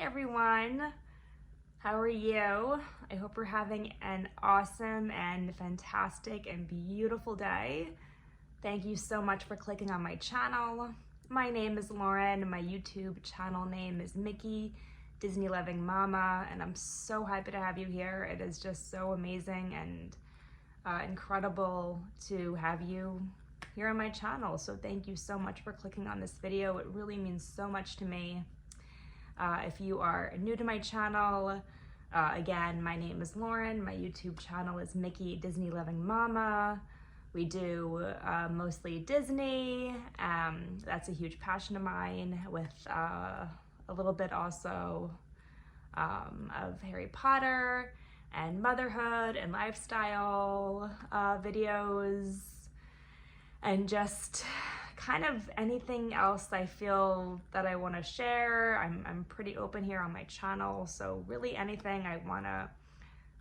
everyone. How are you? I hope you're having an awesome and fantastic and beautiful day. Thank you so much for clicking on my channel. My name is Lauren. My YouTube channel name is Mickey, Disney Loving Mama, and I'm so happy to have you here. It is just so amazing and incredible to have you here on my channel. So thank you so much for clicking on this video. It really means so much to me. If you are new to my channel, again, my name is Lauren. My YouTube channel is Mickey, Disney Loving Mama. We do mostly Disney. That's a huge passion of mine, with a little bit also of Harry Potter and motherhood and lifestyle videos, and just kind of anything else I feel that I want to share. I'm pretty open here on my channel, so really anything I want to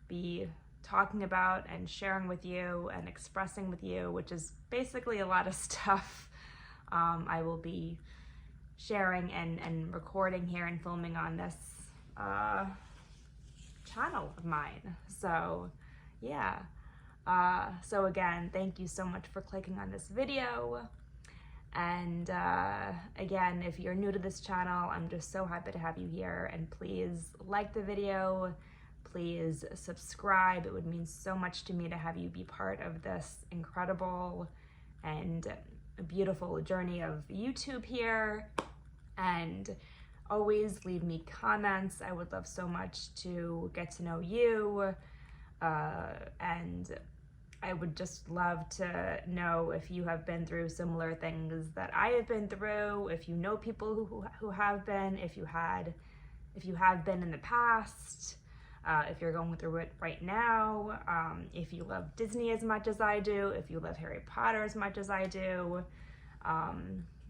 be talking about and sharing with you and expressing with you, which is basically a lot of stuff, I will be sharing and recording here and filming on this channel of mine. So yeah, so again, thank you so much for clicking on this video. And again, if you're new to this channel, I'm just so happy to have you here, and please like the video, please subscribe. It would mean so much to me to have you be part of this incredible and beautiful journey of YouTube here. And always leave me comments. I would love so much to get to know you, and I would just love to know if you have been through similar things that I have been through, if you know people who have been, if you have been in the past, if you're going through it right now, if you love Disney as much as I do, if you love Harry Potter as much as I do.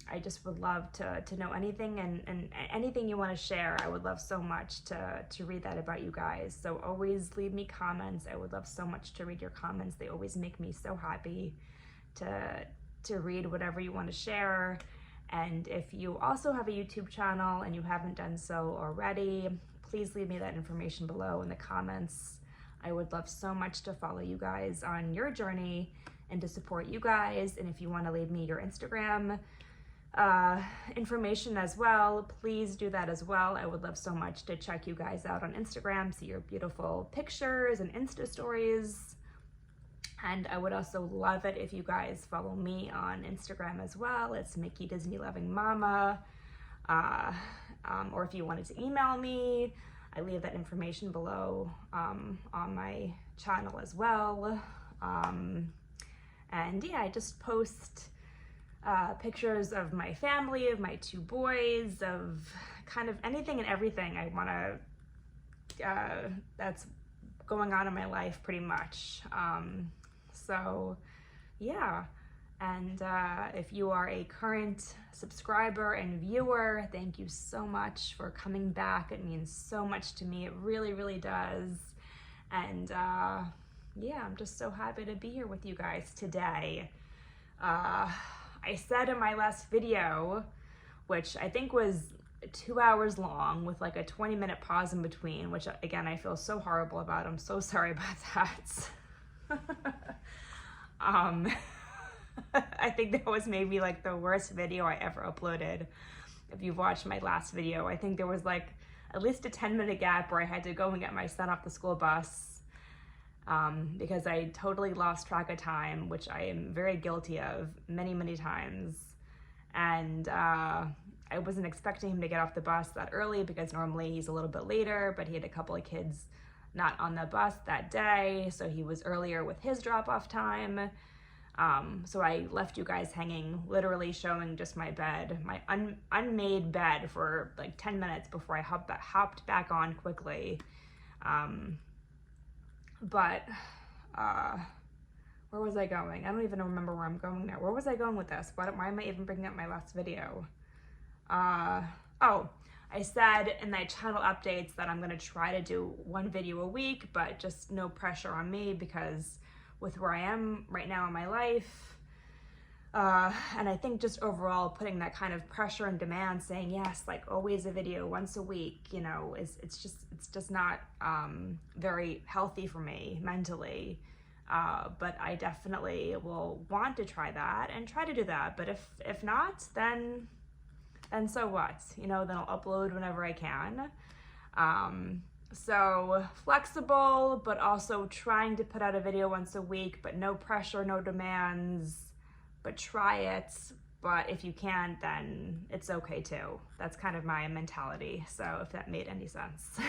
I just would love to know anything and anything you want to share. I would love so much to read that about you guys. So always leave me comments. I would love so much to read your comments. They always make me so happy to read whatever you want to share. And if you also have a YouTube channel and you haven't done so already, please leave me that information below in the comments. I would love so much to follow you guys on your journey and to support you guys. And if you want to leave me your Instagram information as well, please do that as well. I would love so much to check you guys out on Instagram, see your beautiful pictures and Insta stories. And I would also love it if you guys follow me on Instagram as well. It's Mickey Disney Loving Mama. Or if you wanted to email me, I leave that information below on my channel as well. And yeah, I just post pictures of my family, of my 2 boys, of kind of anything and everything I want to, that's going on in my life pretty much. So yeah, and if you are a current subscriber and viewer, thank you so much for coming back. It means so much to me. It really, really does. And yeah, I'm just so happy to be here with you guys today. I said in my last video, which I think was 2 hours long with like a 20-minute pause in between, which again, I feel so horrible about. I'm so sorry about that. I think that was maybe like the worst video I ever uploaded. If you've watched my last video, I think there was like at least a 10-minute gap where I had to go and get my son off the school bus. Because I totally lost track of time, which I am very guilty of many, many times. And I wasn't expecting him to get off the bus that early because normally he's a little bit later, but he had a couple of kids not on the bus that day, so he was earlier with his drop-off time. So I left you guys hanging, literally showing just my bed, my unmade bed, for like 10 minutes before I hopped back on quickly. But where was I going? I don't even remember where I'm going now. Where was I going with this? Why am I even bringing up my last video? Oh, I said in my channel updates that I'm going to try to do 1 video a week, but just no pressure on me, because with where I am right now in my life, And I think just overall putting that kind of pressure and demand, saying yes, like always a video once a week, you know, it's just not very healthy for me mentally. But I definitely will want to try that and try to do that. But if not, then so what? You know, then I'll upload whenever I can. So flexible, but also trying to put out a video once a week, but no pressure, no demands. But try it, but if you can't, then it's okay too. That's kind of my mentality, so if that made any sense.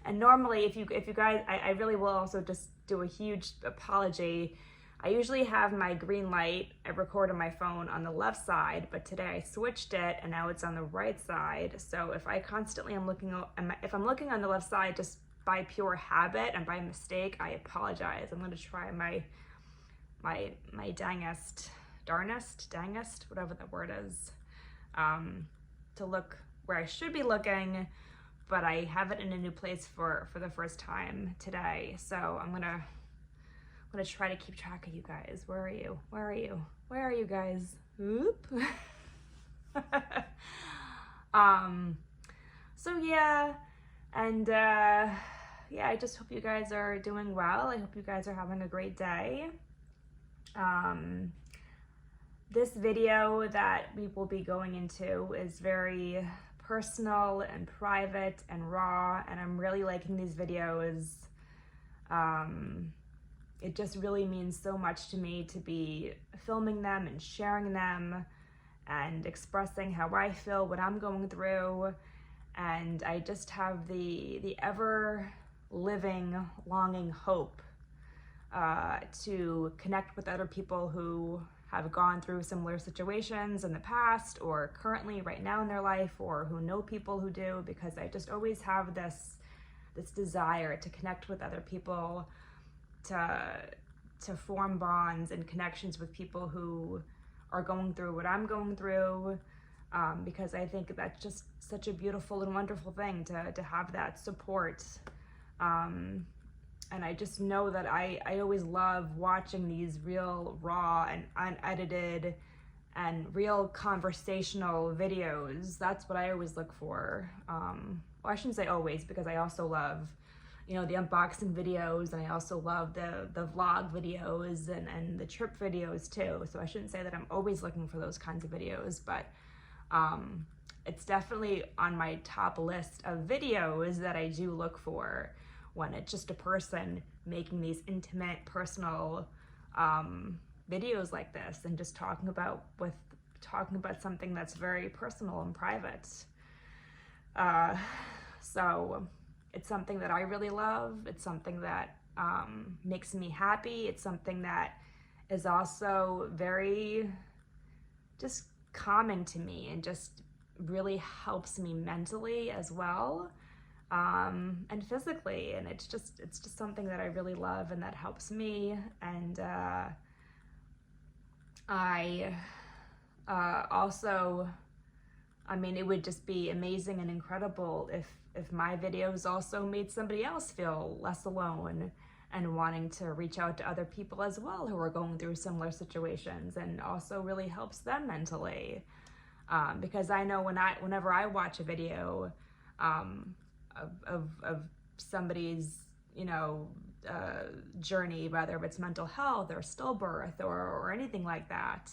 And normally, if you guys, I really will also just do a huge apology. I usually have my green light, I record on my phone on the left side, but today I switched it and now it's on the right side. So if I constantly am looking, if I'm looking on the left side just by pure habit and by mistake, I apologize. I'm going to try my dangest, whatever that word is, to look where I should be looking, but I have it in a new place for the first time today. So I'm gonna try to keep track of you guys. Where are you? Where are you? Where are you guys? Oop. So yeah, and yeah, I just hope you guys are doing well. I hope you guys are having a great day. This video that we will be going into is very personal and private and raw, and I'm really liking these videos. It just really means so much to me to be filming them and sharing them and expressing how I feel, what I'm going through, and I just have the ever living longing hope to connect with other people who have gone through similar situations in the past or currently right now in their life, or who know people who do, because I just always have this desire to connect with other people, to form bonds and connections with people who are going through what I'm going through, because I think that's just such a beautiful and wonderful thing to have that support. And I just know that I always love watching these real, raw and unedited and real conversational videos. That's what I always look for. Well, I shouldn't say always, because I also love, you know, the unboxing videos, and I also love the vlog videos and the trip videos too. So I shouldn't say that I'm always looking for those kinds of videos, but it's definitely on my top list of videos that I do look for when it's just a person making these intimate, personal videos like this, and just talking about something that's very personal and private. So it's something that I really love. It's something that makes me happy. It's something that is also very just calming to me and just really helps me mentally as well. And physically, and it's just something that I really love and that helps me. And I also, I mean, it would just be amazing and incredible if my videos also made somebody else feel less alone and wanting to reach out to other people as well who are going through similar situations, and also really helps them mentally. Because I know whenever I watch a video of somebody's, you know, journey, whether it's mental health or stillbirth or anything like that,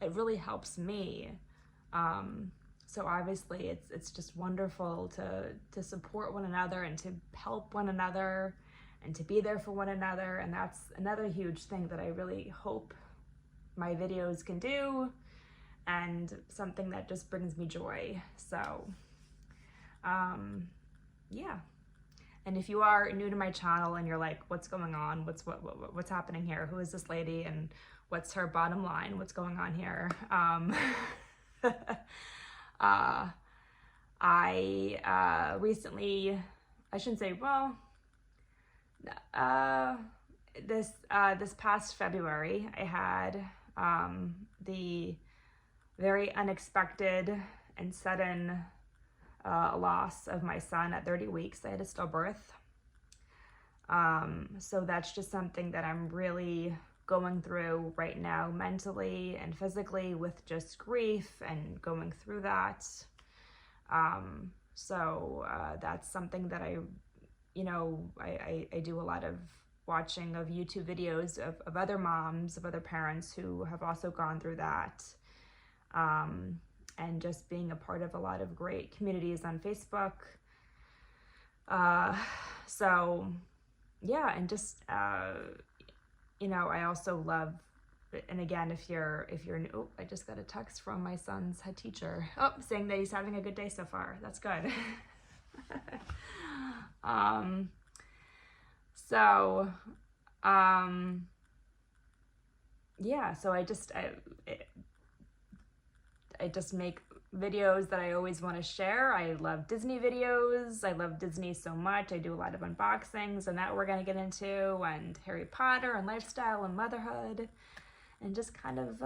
it really helps me. So obviously it's just wonderful to support one another and to help one another and to be there for one another. And that's another huge thing that I really hope my videos can do, and something that just brings me joy. So yeah. And if you are new to my channel and you're like, what's going on? What's happening here? Who is this lady? And what's her bottom line? What's going on here? I recently, I shouldn't say, well, this past February, I had the very unexpected and sudden loss of my son at 30 weeks. I had a stillbirth. So that's just something that I'm really going through right now mentally and physically with just grief and going through that. So that's something that I do a lot of watching of YouTube videos of other moms, of other parents who have also gone through that. And just being a part of a lot of great communities on Facebook. So yeah, and just, I also love, and again, if you're new, I just got a text from my son's head teacher, saying that he's having a good day so far. That's good. Yeah, so I just make videos that I always want to share. I love Disney videos. I love Disney so much. I do a lot of unboxings, and that we're going to get into, and Harry Potter and lifestyle and motherhood, and just kind of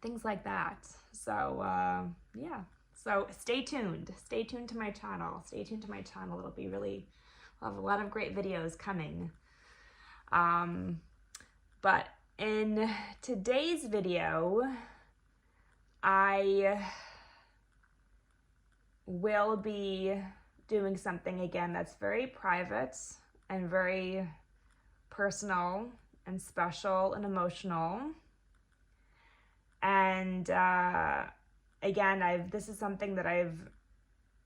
things like that. So yeah, so stay tuned to my channel. It'll be I'll have a lot of great videos coming. But in today's video, I will be doing something again that's very private and very personal and special and emotional. And again, this is something that I've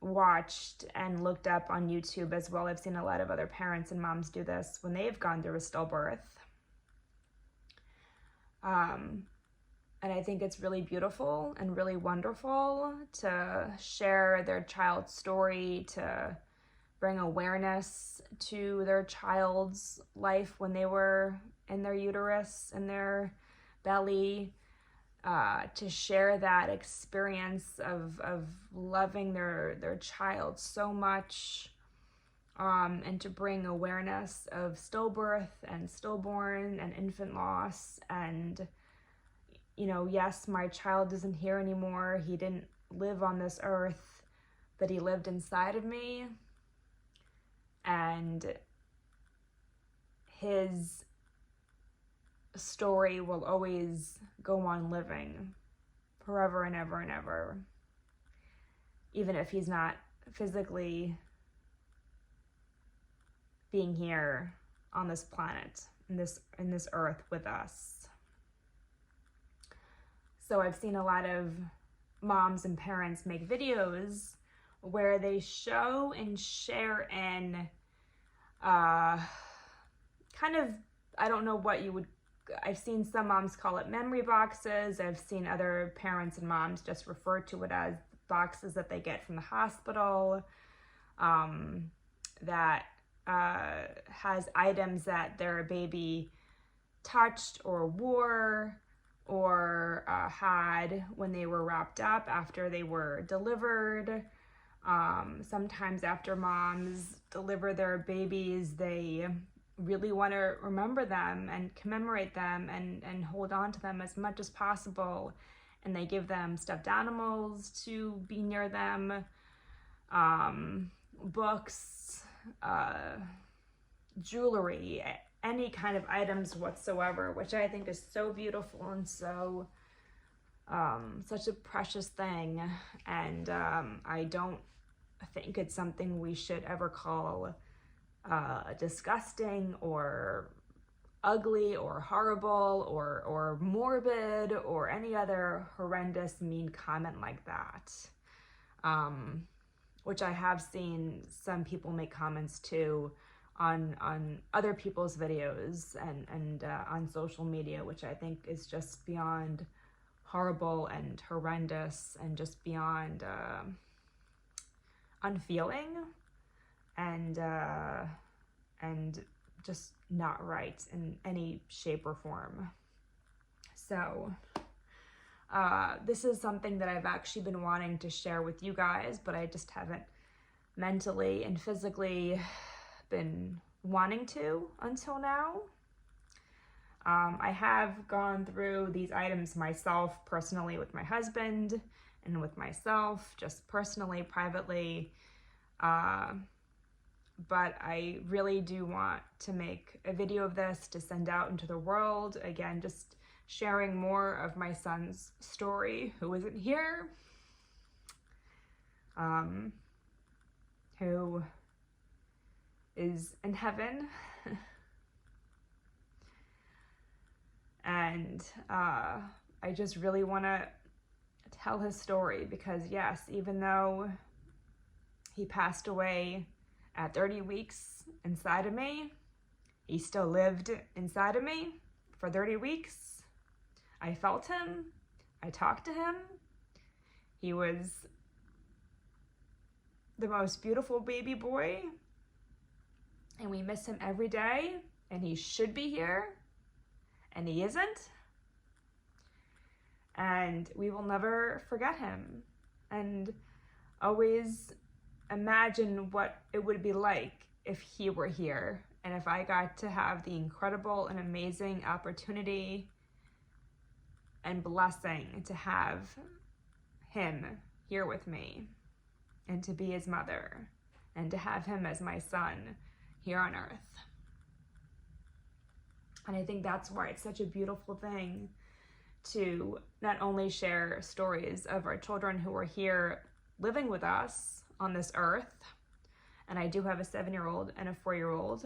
watched and looked up on YouTube as well. I've seen a lot of other parents and moms do this when they've gone through a stillbirth. And I think it's really beautiful and really wonderful to share their child's story, to bring awareness to their child's life when they were in their uterus, in their belly, to share that experience of loving their child so much, and to bring awareness of stillbirth and stillborn and infant loss. And yes, my child isn't here anymore. He didn't live on this earth, but he lived inside of me. And his story will always go on living forever and ever and ever, even if he's not physically being here on this planet, in this earth with us. So I've seen a lot of moms and parents make videos where they show and share in kind of, I don't know what you would, I've seen some moms call it memory boxes. I've seen other parents and moms just refer to it as boxes that they get from the hospital, that has items that their baby touched or wore or had when they were wrapped up after they were delivered. Sometimes after moms deliver their babies, they really want to remember them and commemorate them and hold on to them as much as possible. And they give them stuffed animals to be near them, books, jewelry, any kind of items whatsoever, which I think is so beautiful and so such a precious thing. And I don't think it's something we should ever call disgusting or ugly or horrible or morbid or any other horrendous, mean comment like that. Which I have seen some people make comments too on other people's videos and on social media, which I think is just beyond horrible and horrendous and just beyond unfeeling and just not right in any shape or form. So this is something that I've actually been wanting to share with you guys, but I just haven't mentally and physically been wanting to until now. I have gone through these items myself personally with my husband and with myself, just personally, privately. but I really do want to make a video of this to send out into the world. Again, just sharing more of my son's story, who isn't here, who is in heaven. And I just really want to tell his story, because yes, even though he passed away at 30 weeks inside of me, he still lived inside of me for 30 weeks. I felt him. I talked to him. He was the most beautiful baby boy, and we miss him every day, and he should be here, and he isn't. And we will never forget him, and always imagine what it would be like if he were here, and if I got to have the incredible and amazing opportunity and blessing to have him here with me, and to be his mother, and to have him as my son here on earth. And I think that's why it's such a beautiful thing to not only share stories of our children who are here living with us on this earth, and I do have a 7-year-old and a 4-year-old,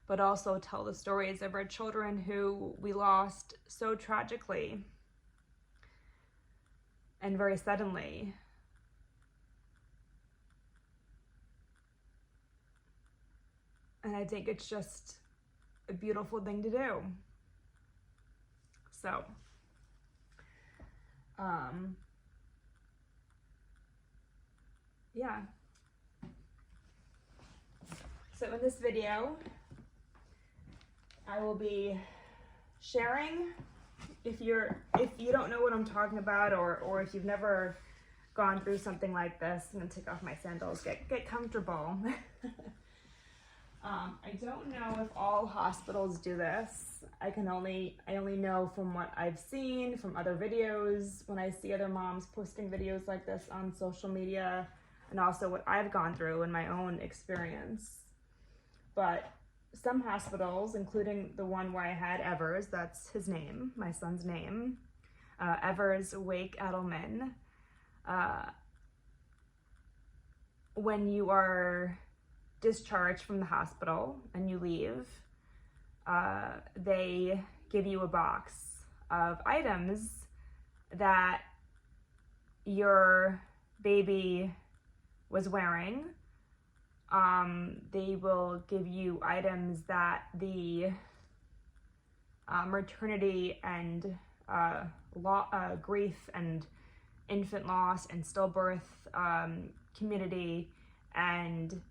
but also tell the stories of our children who we lost so tragically and very suddenly. And I think it's just a beautiful thing to do. So, yeah. So in this video, I will be sharing, if you don't know what I'm talking about, or if you've never gone through something like this, I'm gonna take off my sandals, get comfortable. I don't know if all hospitals do this. I only know from what I've seen from other videos, when I see other moms posting videos like this on social media, and also what I've gone through in my own experience. But some hospitals, including the one where I had Evers, that's his name, my son's name, Evers Wake Edelman, when you are discharged from the hospital and you leave, they give you a box of items that your baby was wearing. They will give you items that the maternity and grief and infant loss and stillbirth community and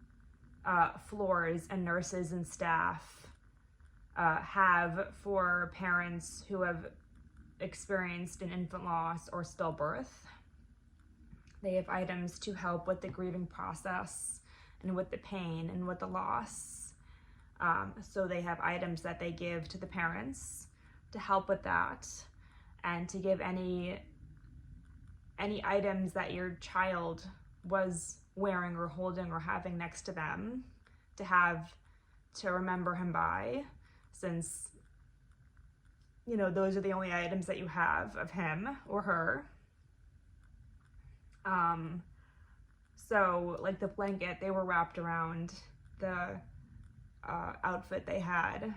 floors and nurses and staff have for parents who have experienced an infant loss or stillbirth. They have items to help with the grieving process and with the pain and with the loss. So they have items that they give to the parents to help with that, and to give any items that your child was wearing or holding or having next to them to remember him by, since those are the only items that you have of him or her. So like the blanket, they were wrapped around the outfit they had.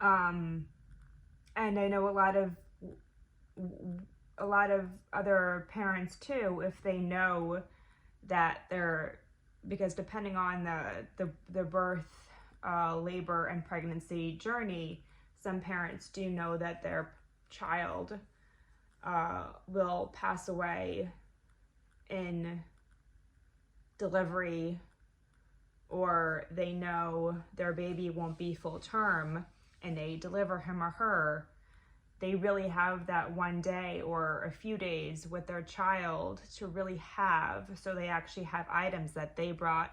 And I know a lot of other parents too, if they know that because depending on the birth, labor and pregnancy journey, some parents do know that their child will pass away in delivery, or they know their baby won't be full term and they deliver him or her. They really have that one day or a few days with their child to really have, so they actually have items that they brought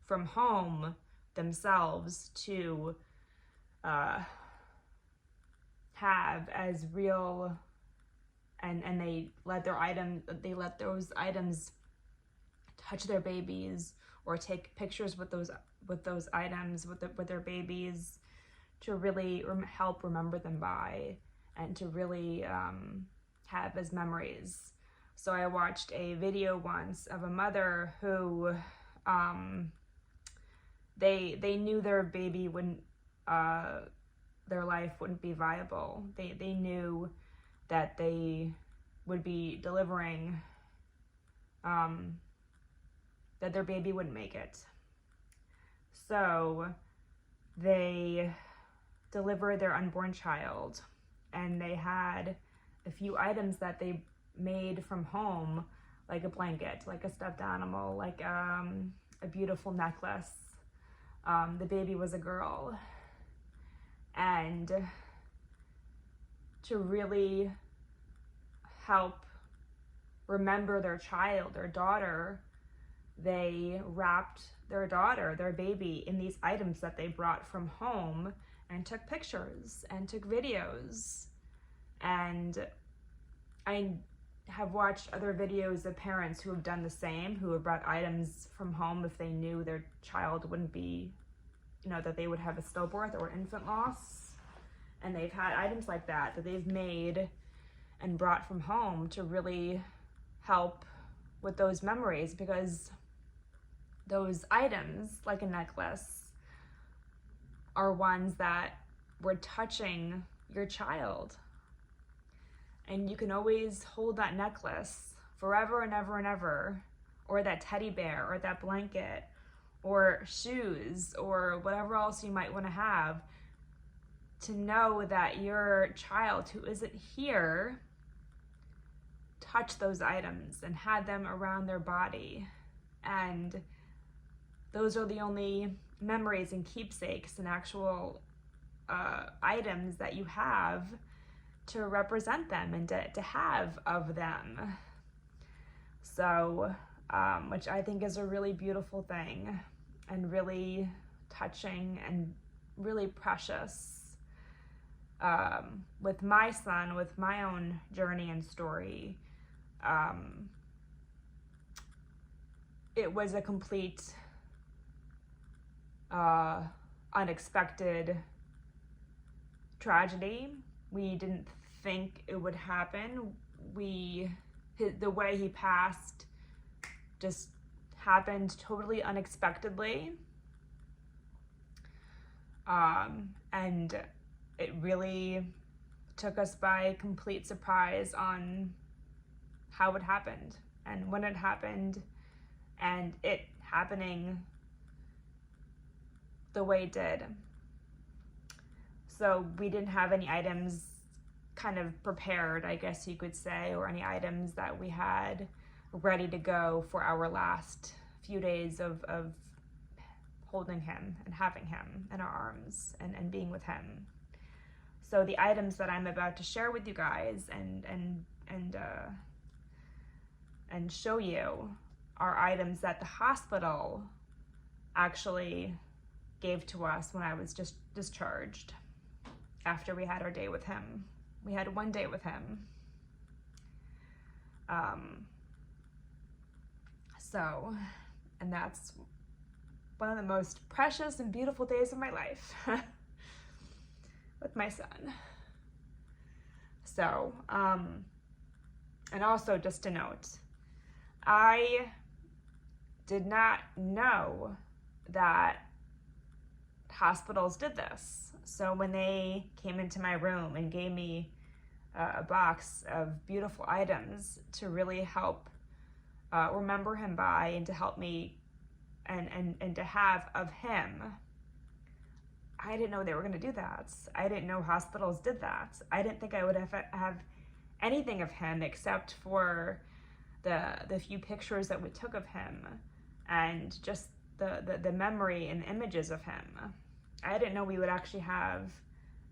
from home themselves to have as real, and they let those items touch their babies or take pictures with those items with their babies, to really help remember them by, and to really have as memories. So I watched a video once of a mother who they knew their baby wouldn't their life wouldn't be viable. They knew that they would be delivering, that their baby wouldn't make it. So they delivered their unborn child, and they had a few items that they made from home, like a blanket, like a stuffed animal, like a beautiful necklace. The baby was a girl. And to really help remember their child, their daughter, they wrapped their daughter, their baby, in these items that they brought from home, and took pictures and took videos. And I have watched other videos of parents who have done the same, who have brought items from home if they knew their child wouldn't be, that they would have a stillbirth or infant loss. And they've had items like that they've made and brought from home to really help with those memories, because those items, like a necklace, are ones that were touching your child. And you can always hold that necklace forever and ever and ever, or that teddy bear, or that blanket, or shoes, or whatever else you might want to have, to know that your child who isn't here touched those items and had them around their body. And those are the only memories and keepsakes and actual items that you have to represent them and to have of them. So, which I think is a really beautiful thing, and really touching and really precious. With my son, with my own journey and story, it was a complete unexpected tragedy. We didn't think it would happen. The way he passed just happened totally unexpectedly. And it really took us by complete surprise on how it happened and when it happened, and it happening the way it did. So we didn't have any items kind of prepared, I guess you could say, or any items that we had ready to go for our last few days of holding him and having him in our arms and being with him. So the items that I'm about to share with you guys and show you are items that the hospital actually gave to us when I was just discharged after we had our day with him. We had one day with him. And that's one of the most precious and beautiful days of my life with my son. So, and also just to note, I did not know that hospitals did this. So when they came into my room and gave me a box of beautiful items to really help remember him by, and to help me and to have of him, I didn't know they were going to do that. I didn't know hospitals did that. I didn't think I would have anything of him except for the few pictures that we took of him and just the memory and images of him. I didn't know we would actually have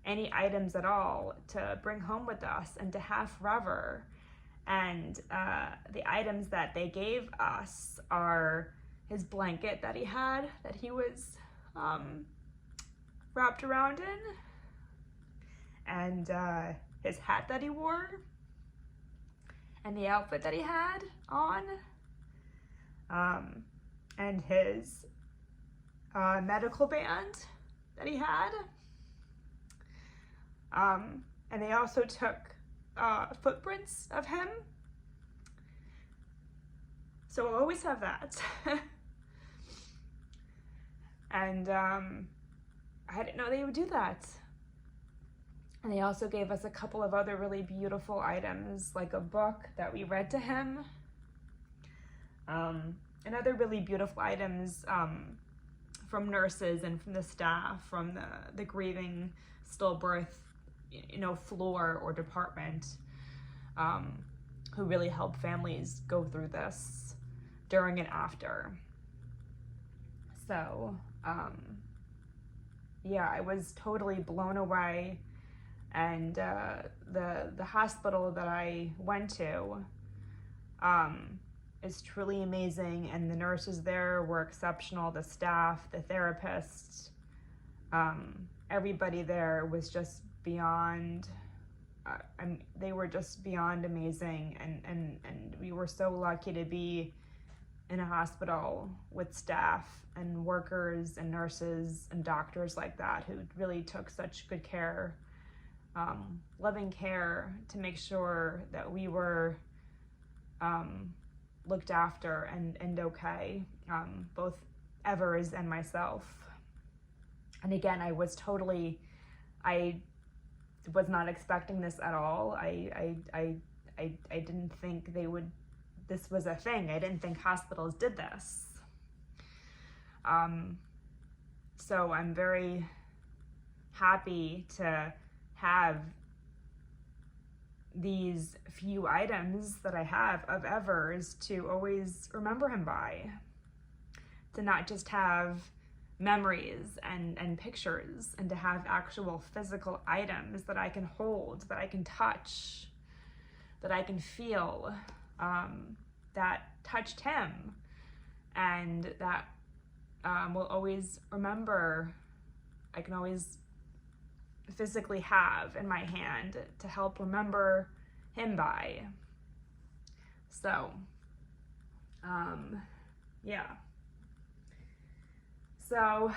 any items at all to bring home with us and to have forever. And the items that they gave us are his blanket that he had, that he was wrapped around in, and his hat that he wore, and the outfit that he had on. and his medical band that he had. And they also took footprints of him. So I'll always have that. And I didn't know they would do that. And they also gave us a couple of other really beautiful items, like a book that we read to him, and other really beautiful items from nurses and from the staff, from the grieving stillbirth, floor or department, who really help families go through this during and after. So, yeah, I was totally blown away. And the hospital that I went to is truly amazing, and the nurses there were exceptional, the staff, the therapists, everybody there was just beyond, they were just beyond amazing, and we were so lucky to be in a hospital with staff and workers and nurses and doctors like that who really took such good care, loving care to make sure that we were looked after and okay, both Evers and myself. And again, I was not expecting this at all. I didn't think this was a thing. I didn't think hospitals did this. So I'm very happy to have these few items that I have of Evers to always remember him by, to not just have memories and pictures, and to have actual physical items that I can hold, that I can touch, that I can feel, that touched him, and that will always remember, I can always physically have in my hand to help remember him by. So, yeah. So,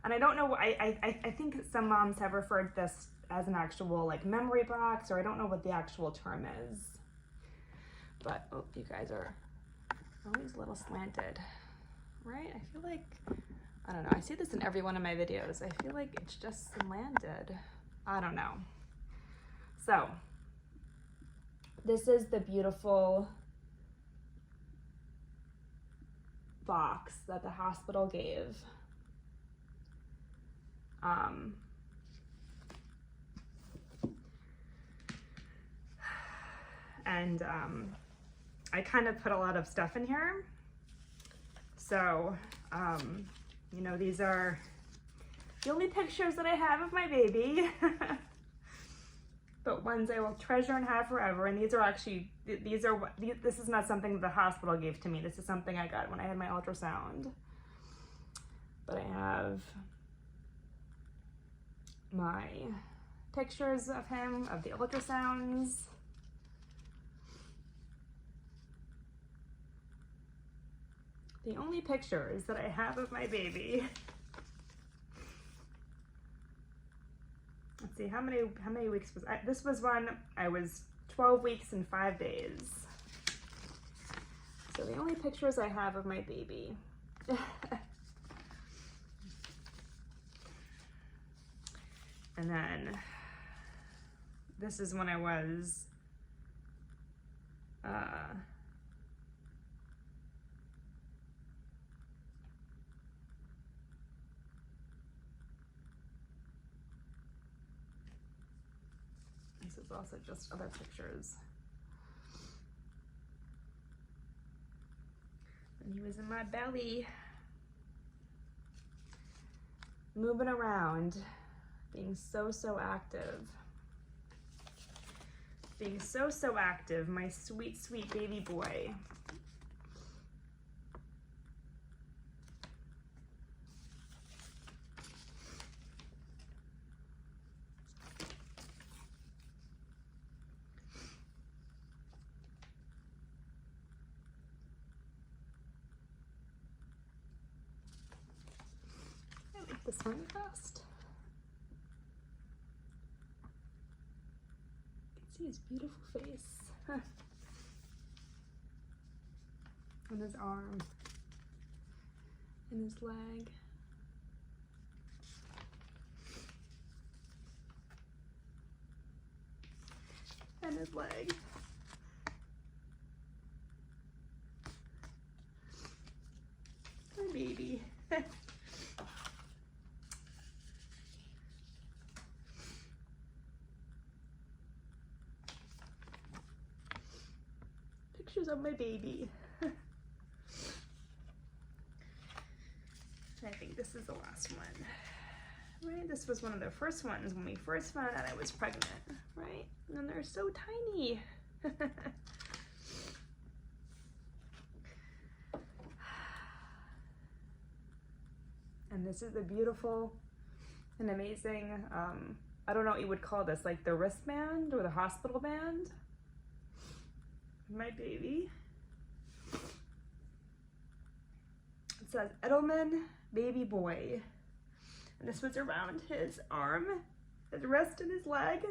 and I don't know, I think some moms have referred this as an actual memory box, or I don't know what the actual term is. But, oh, you guys are always a little slanted, right? I feel like, I don't know, I see this in every one of my videos. I feel like it's just slanted. I don't know. So, this is the beautiful box that the hospital gave. And I kind of put a lot of stuff in here. So, these are the only pictures that I have of my baby, but ones I will treasure and have forever. And these are actually, this is not something the hospital gave to me. This is something I got when I had my ultrasound. But I have my pictures of him, of the ultrasounds. The only pictures that I have of my baby. Let's see, how many weeks was I? This was when I was 12 weeks and 5 days. So the only pictures I have of my baby. And then this is when I was this is also just other pictures. And he was in my belly, moving around, being so active. Being so active, my sweet baby boy. this one fast. You can see his beautiful face. And his arm. And his leg. And his leg. My baby. Pictures of my baby. I think this is the last one. Right? This was one of the first ones when we first found out I was pregnant, right? And they're so tiny. And this is the beautiful and amazing, I don't know what you would call this, like the wristband or the hospital band. My baby. It says Edelman baby boy. And this was around his arm, his wrist, and his leg.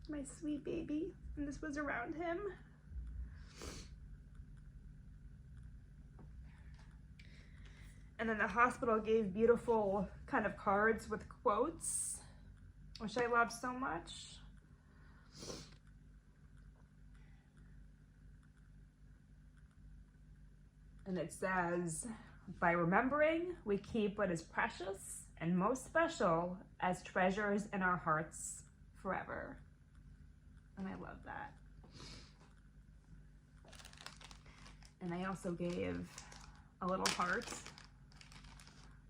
My sweet baby. And this was around him. And then the hospital gave beautiful kind of cards with quotes, which I love so much. And it says, by remembering, we keep what is precious and most special as treasures in our hearts forever. And I love that. And I also gave a little heart,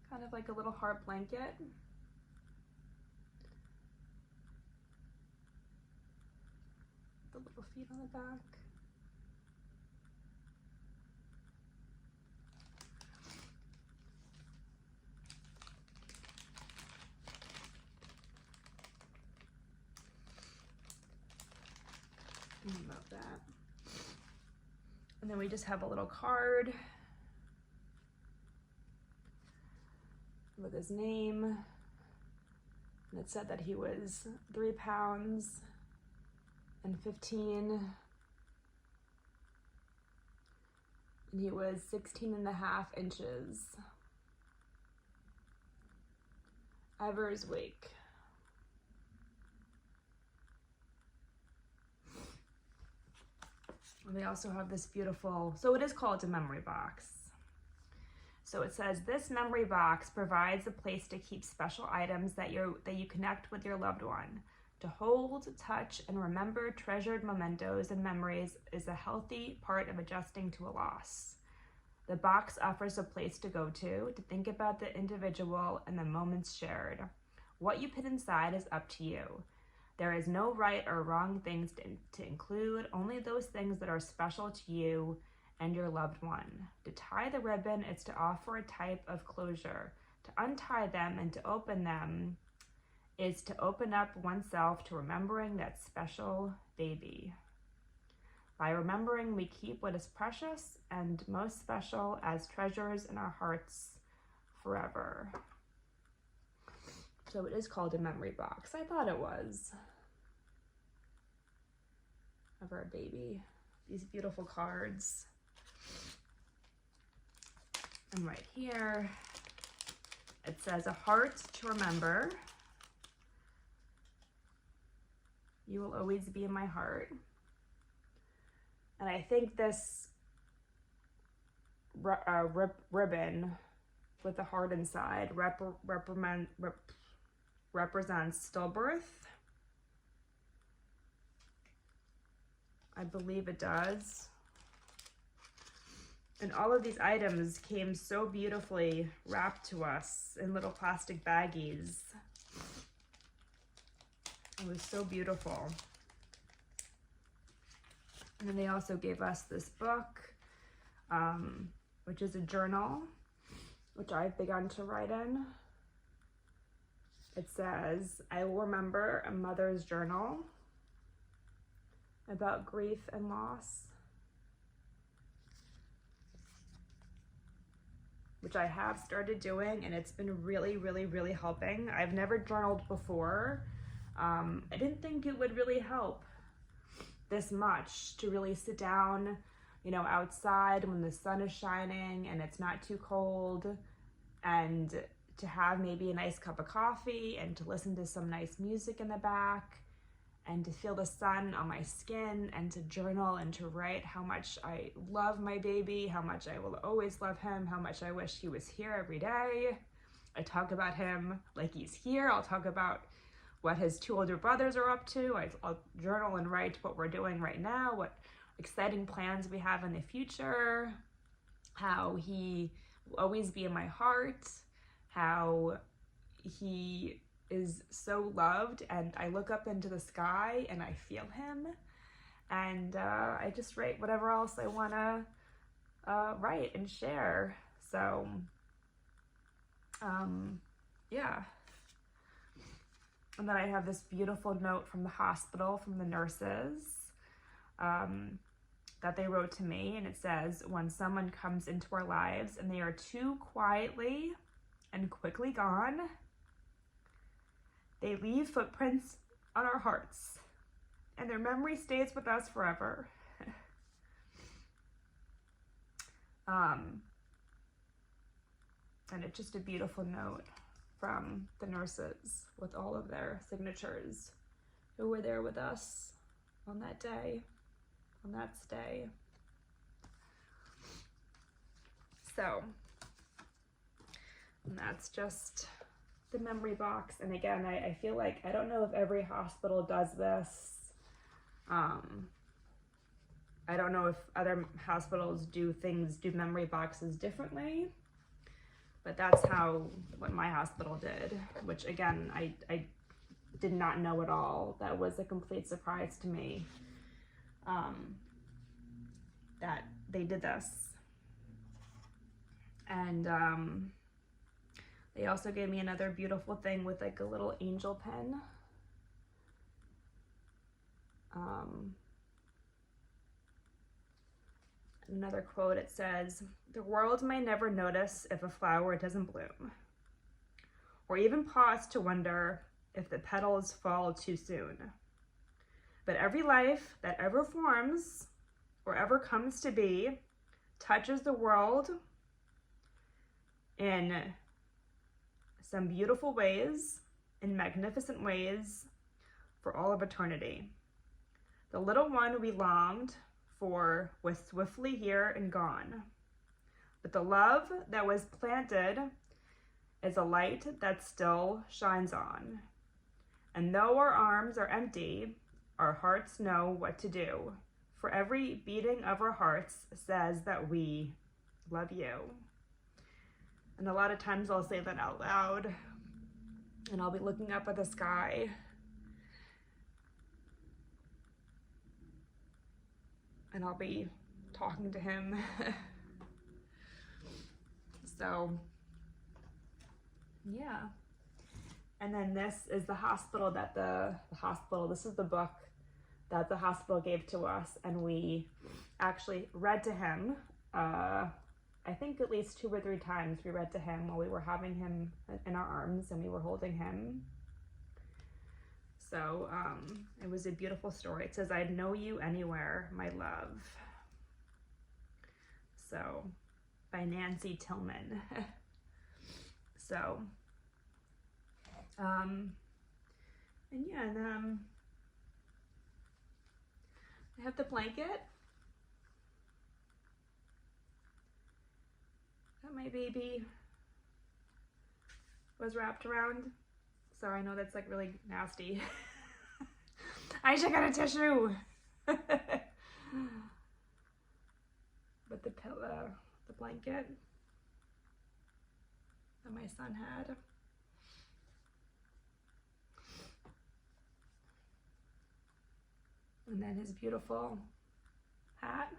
kind of like a little heart blanket. The little feet on the back. About that. And then we just have a little card with his name. And it said that he was 3 pounds and 15. And he was 16.5 inches. Evers Wake. We also have this beautiful, so it is called a memory box. So it says, this memory box provides a place to keep special items that you connect with your loved one. To hold, touch, and remember treasured mementos and memories is a healthy part of adjusting to a loss. The box offers a place to go to think about the individual and the moments shared. What you put inside is up to you. There is no right or wrong things to include, only those things that are special to you and your loved one. To tie the ribbon is to offer a type of closure. To untie them and to open them is to open up oneself to remembering that special baby. By remembering, we keep what is precious and most special as treasures in our hearts forever. So it is called a memory box. I thought it was. Of our baby. These beautiful cards. And right here, it says, a heart to remember. You will always be in my heart. And I think this ribbon with the heart inside represents stillbirth. I believe it does. And all of these items came so beautifully wrapped to us in little plastic baggies. It was so beautiful. And then they also gave us this book, which is a journal, which I've begun to write in. It says, I will remember a mother's journal about grief and loss. which I have started doing, and it's been really, really, really helping. I've never journaled before. I didn't think it would really help this much to really sit down, you know, outside when the sun is shining and it's not too cold, and to have maybe a nice cup of coffee and to listen to some nice music in the back and to feel the sun on my skin and to journal and to write how much I love my baby, how much I will always love him, how much I wish he was here every day. I talk about him like he's here. I'll talk about what his 2 older brothers are up to. I'll journal and write what we're doing right now, what exciting plans we have in the future, how he will always be in my heart, how he is so loved, and I look up into the sky and I feel him, and I just write whatever else I want to write and share. So yeah. And then I have this beautiful note from the hospital, from the nurses, that they wrote to me, and it says, when someone comes into our lives and they are too quietly and quickly gone, they leave footprints on our hearts, and their memory stays with us forever. And it's just a beautiful note from the nurses with all of their signatures who were there with us on that day, on that stay. So, and that's just the memory box. And again, I feel like, I don't know if every hospital does this. I don't know if other hospitals do memory boxes differently, but that's what my hospital did, which again, I did not know at all. That was a complete surprise to me, that they did this. And they also gave me another beautiful thing with like a little angel pen. Another quote, it says, "The world may never notice if a flower doesn't bloom, or even pause to wonder if the petals fall too soon. But every life that ever forms or ever comes to be touches the world in some beautiful ways, in magnificent ways, for all of eternity. The little one we longed for was swiftly here and gone. But the love that was planted is a light that still shines on. And though our arms are empty, our hearts know what to do. For every beating of our hearts says that we love you." And a lot of times I'll say that out loud, and I'll be looking up at the sky, and I'll be talking to him. So, yeah. And then this is the hospital that this is the book that the hospital gave to us, and we actually read to him. I think at least 2 or 3 times we read to him while we were having him in our arms and we were holding him. So it was a beautiful story. It says, "I'd know you anywhere, my love." So, by Nancy Tillman. So, and yeah, and I have the blanket that my baby was wrapped around. So I know that's like really nasty. I should get a tissue. But the pillow, the blanket that my son had. And then his beautiful hat.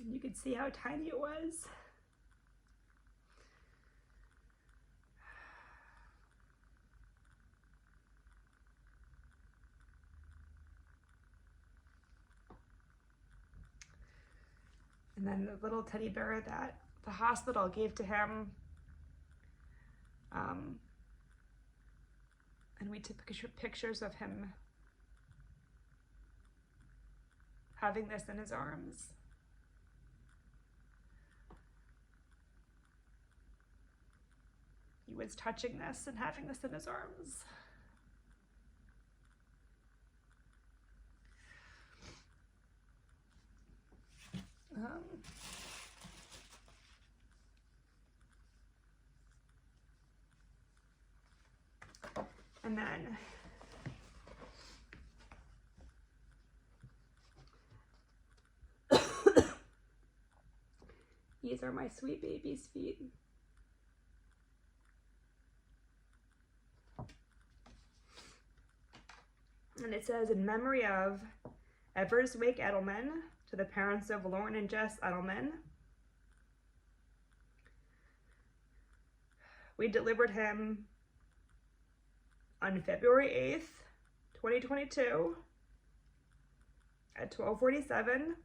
And you could see how tiny it was. And then the little teddy bear that the hospital gave to him. And we took pictures of him having this in his arms. He was touching this and having this in his arms. And then these are my sweet baby's feet. And it says, in memory of Evers Wake Edelman, to the parents of Lauren and Jess Edelman. We delivered him on February 8th, 2022 at 12:47.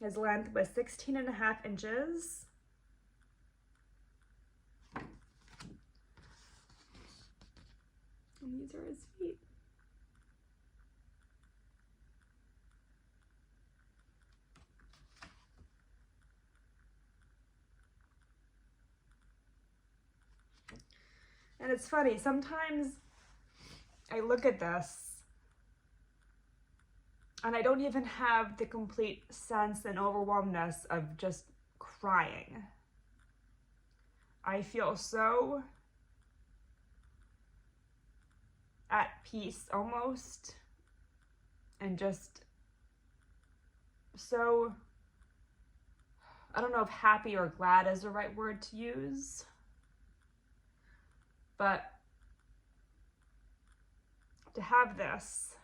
His length was 16.5 inches. And these are his feet. And it's funny, sometimes I look at this and I don't even have the complete sense and overwhelmedness of just crying. I feel so at peace almost, and just so, I don't know if happy or glad is the right word to use, but to have this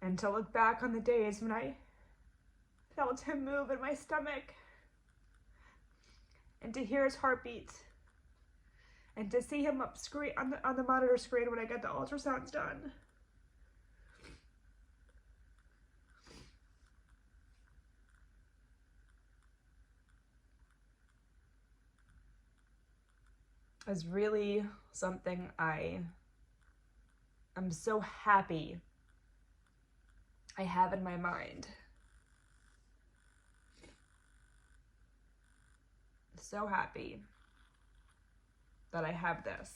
and to look back on the days when I felt him move in my stomach, and to hear his heartbeat, and to see him up screen on the monitor screen when I get the ultrasounds done. Is really something I am so happy I have in my mind. So happy that I have this.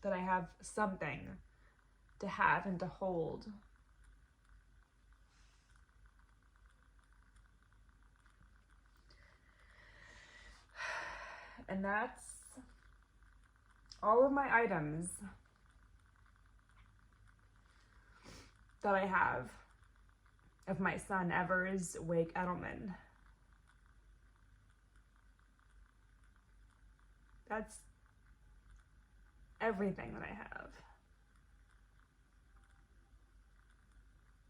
That I have something to have and to hold. And that's all of my items that I have of my son Evers Wake Edelman. That's everything that I have.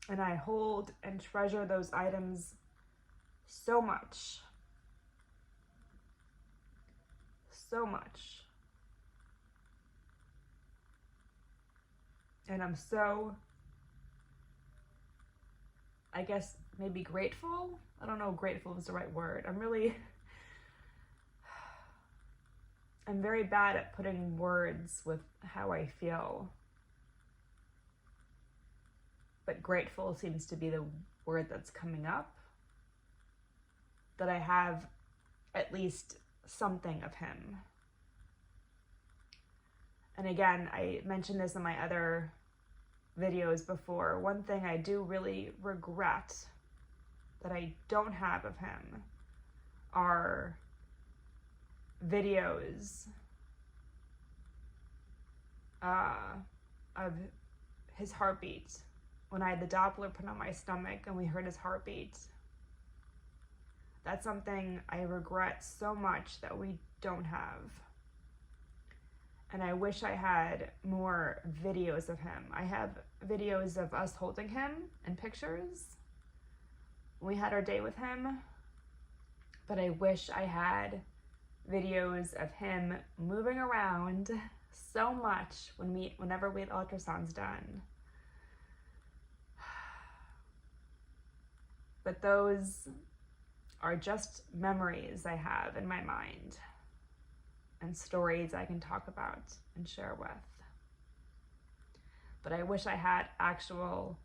And I hold and treasure those items so much. So much. And I'm so, I guess, maybe grateful? I don't know if grateful is the right word. I'm very bad at putting words with how I feel. But grateful seems to be the word that's coming up. That I have at least something of him. And again, I mentioned this in my other videos before. One thing I do really regret that I don't have of him are videos of his heartbeat. When I had the Doppler put on my stomach and we heard his heartbeat. That's something I regret so much that we don't have. And I wish I had more videos of him. I have videos of us holding him and pictures. We had our day with him. But I wish I had videos of him moving around so much whenever we had ultrasounds done. But those are just memories I have in my mind and stories I can talk about and share with. But I wish I had actual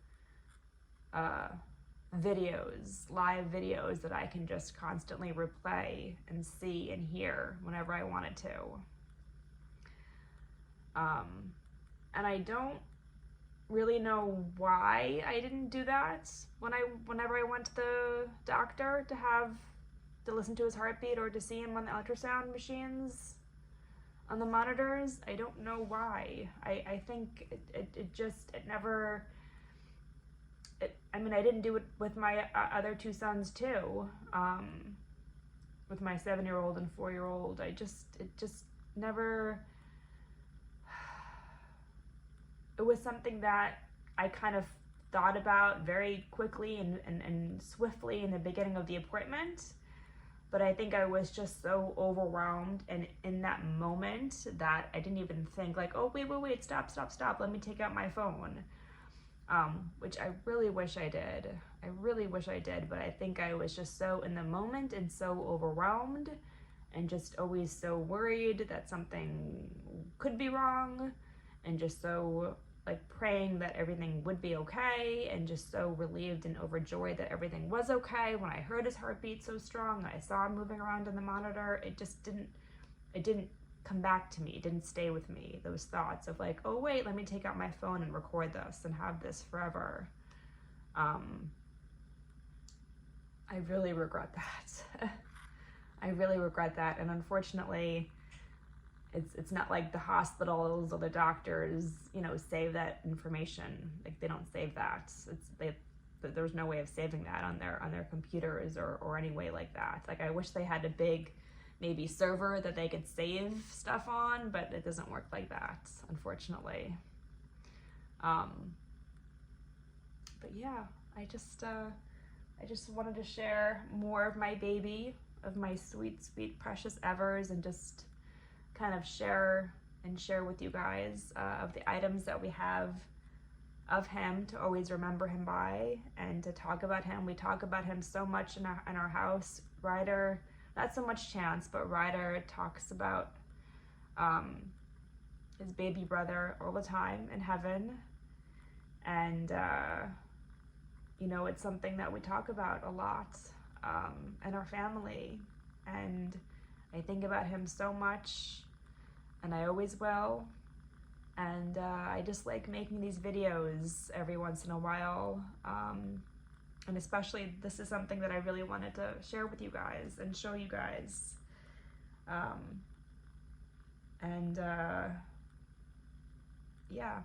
videos, live videos that I can just constantly replay and see and hear whenever I wanted to. And I don't really know why I didn't do that whenever I went to the doctor to listen to his heartbeat or to see him on the ultrasound machines, on the monitors. I don't know why. I think it never, I mean, I didn't do it with my other two sons too, with my 7-year-old and 4-year-old. It just never, it was something that I kind of thought about very quickly and swiftly in the beginning of the appointment. But I think I was just so overwhelmed and in that moment that I didn't even think like, oh, wait, stop, let me take out my phone. Which I really wish I did. But I think I was just so in the moment and so overwhelmed and just always so worried that something could be wrong and just so like praying that everything would be okay and just so relieved and overjoyed that everything was okay. When I heard his heartbeat so strong, I saw him moving around in the monitor, it didn't come back to me. It didn't stay with me. Those thoughts of like, oh wait, let me take out my phone and record this and have this forever. I really regret that. I really regret that. And unfortunately, it's not like the hospitals or the doctors, save that information. Like they don't save that. There's no way of saving that on their computers or any way like that. Like I wish they had a big maybe server that they could save stuff on, but it doesn't work like that, unfortunately. But yeah, I just wanted to share more of my baby, of my sweet, sweet, precious Evers, and just kind of share with you guys of the items that we have of him to always remember him by and to talk about him. We talk about him so much in our house. Ryder, not so much Chance, but Ryder talks about his baby brother all the time in heaven. And, it's something that we talk about a lot in our family. And I think about him so much, and I always will. And I just like making these videos every once in a while. And especially, this is something that I really wanted to share with you guys and show you guys. Yeah.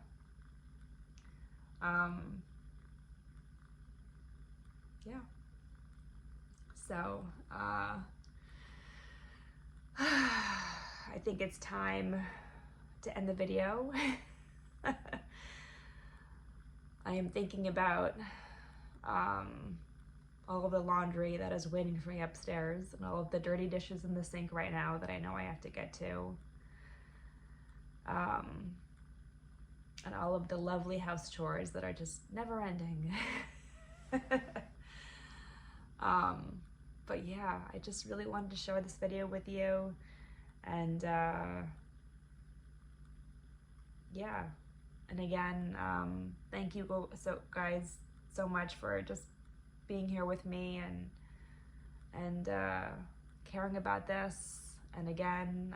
Yeah. So, I think it's time to end the video. I am thinking about all of the laundry that is waiting for me upstairs and all of the dirty dishes in the sink right now that I know I have to get to. And all of the lovely house chores that are just never ending. But yeah, I just really wanted to share this video with you. And yeah, and again, thank you guys so much for just being here with me and caring about this. And again,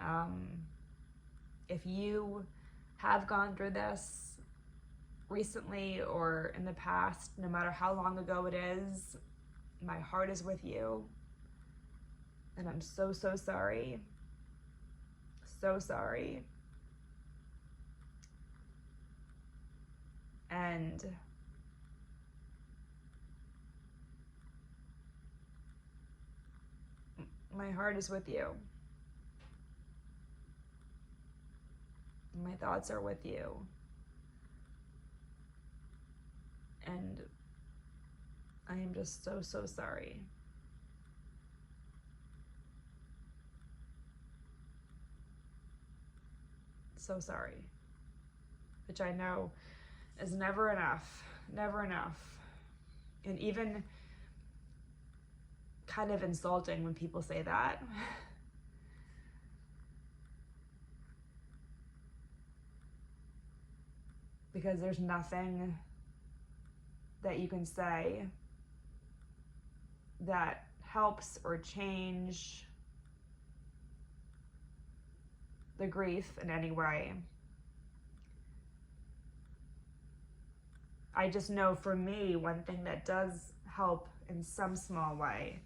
if you have gone through this recently or in the past, no matter how long ago it is, my heart is with you. And I'm so, so sorry. So sorry. And my heart is with you. My thoughts are with you. And I am just so, so sorry. So sorry. Which I know is never enough. Never enough. And even kind of insulting when people say that. Because there's nothing that you can say that helps or change the grief in any way. I just know for me, one thing that does help in some small way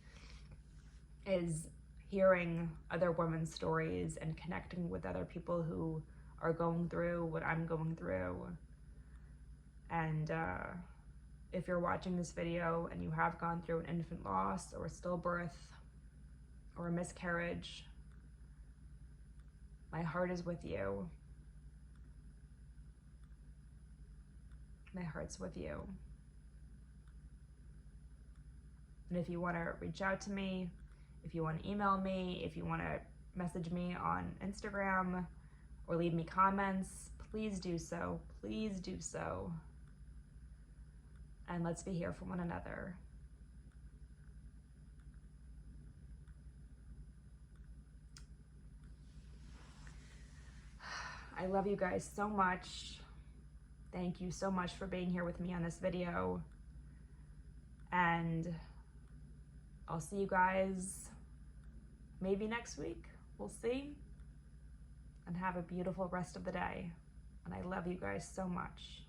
is hearing other women's stories and connecting with other people who are going through what I'm going through. And if you're watching this video and you have gone through an infant loss or a stillbirth or a miscarriage, my heart is with you. My heart's with you. And if you want to reach out to me, if you want to email me, if you want to message me on Instagram or leave me comments, please do so. Please do so. And let's be here for one another. I love you guys so much. Thank you so much for being here with me on this video. And I'll see you guys maybe next week. We'll see. And have a beautiful rest of the day. And I love you guys so much.